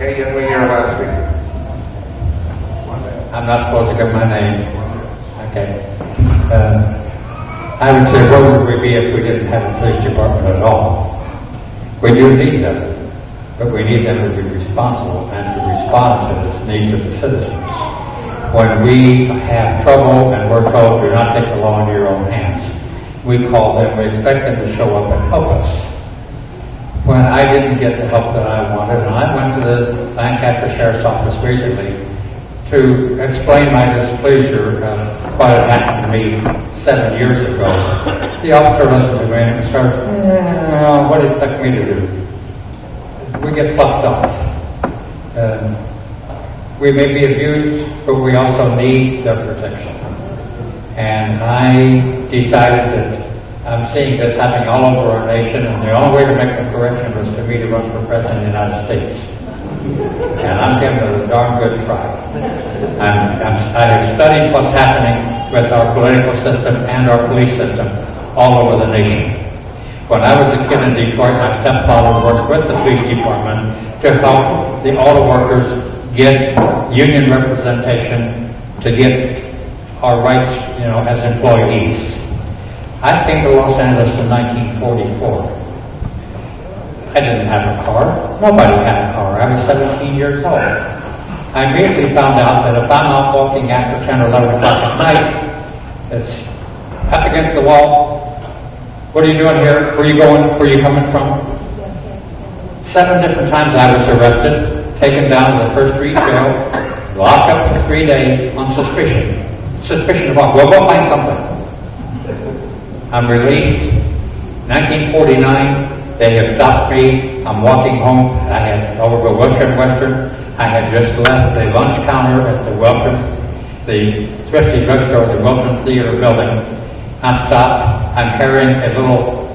Okay, young lady, our last speaker. I'm not supposed to give my name. Okay. I would say, where would we be if we didn't have a police department at all? We do need them, but we need them to be responsible and to respond to the needs of the citizens. When we have trouble and we're told, do not take the law into your own hands, we call them, we expect them to show up and help us. When I didn't get the help that I wanted, and I went to the Lancaster Sheriff's Office recently to explain my displeasure of what had happened to me 7 years ago, the officer listened to me and started, what do you expect me to do? We get fluffed off. We may be abused, but we also need their protection. And I decided that I'm seeing this happening all over our nation, and the only way to make the correction was for me to run for president of the United States. And I'm giving it a darn good try. I have studied what's happening with our political system and our police system all over the nation. When I was a kid in Detroit, my stepfather worked with the police department to help the auto workers get union representation to get our rights, as employees. I came to Los Angeles in 1944. I didn't have a car. Nobody had a car. I was 17 years old. I immediately found out that if I'm out walking after 10 or 11 o'clock at night, it's up against the wall. What are you doing here? Where are you going? Where are you coming from? 7 different times I was arrested, taken down to the First Street Jail, locked up for 3 days on suspicion. Suspicion of what? We'll go find something. I'm released. 1949, they have stopped me. I'm walking home. I had over to Wilshire and Western. I had just left the lunch counter at the Wilton, the thrifty drugstore, the Wilton Theater building. I'm stopped. I'm carrying a little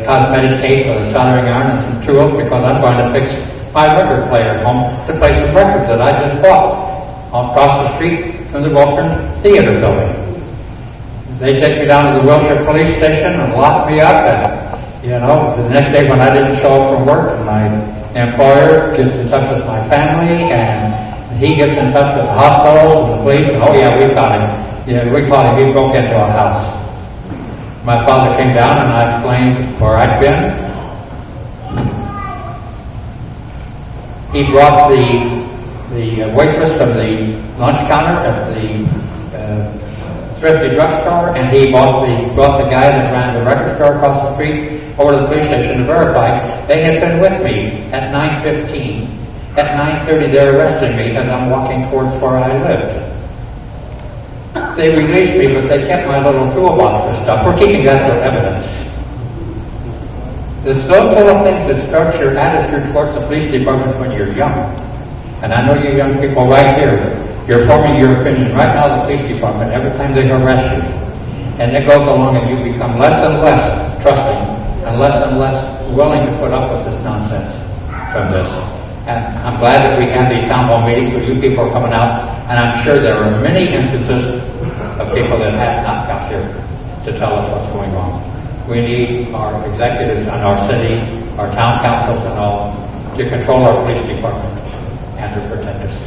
cosmetic case with a soldering iron and some tools because I'm going to fix my record player at home to play some records that I just bought across the street from the Wilton Theater building. They take me down to the Wilshire police station and lock me up, and the next day when I didn't show up from work, my employer gets in touch with my family, and he gets in touch with the hospitals and the police, and we caught him. We caught him. He broke into our house. My father came down and I explained where I'd been. He brought the waitress from the lunch counter at the thrifty drugstore, and he brought the guy that ran the record store across the street over to the police station to verify. They had been with me at 9:15. At 9:30, they're arresting me as I'm walking towards where I lived. They released me, but they kept my little toolbox of stuff. We're keeping that for evidence. It's those little things that start your attitude towards the police department when you're young. And I know you young people right here, you're forming your opinion. Right now, the police department, every time they arrest you, and it goes along and you become less and less trusting and less willing to put up with this nonsense from this. And I'm glad that we have these town hall meetings where you people are coming out, and I'm sure there are many instances of people that have not got here to tell us what's going on. We need our executives and our cities, our town councils and all, to control our police department and to protect us.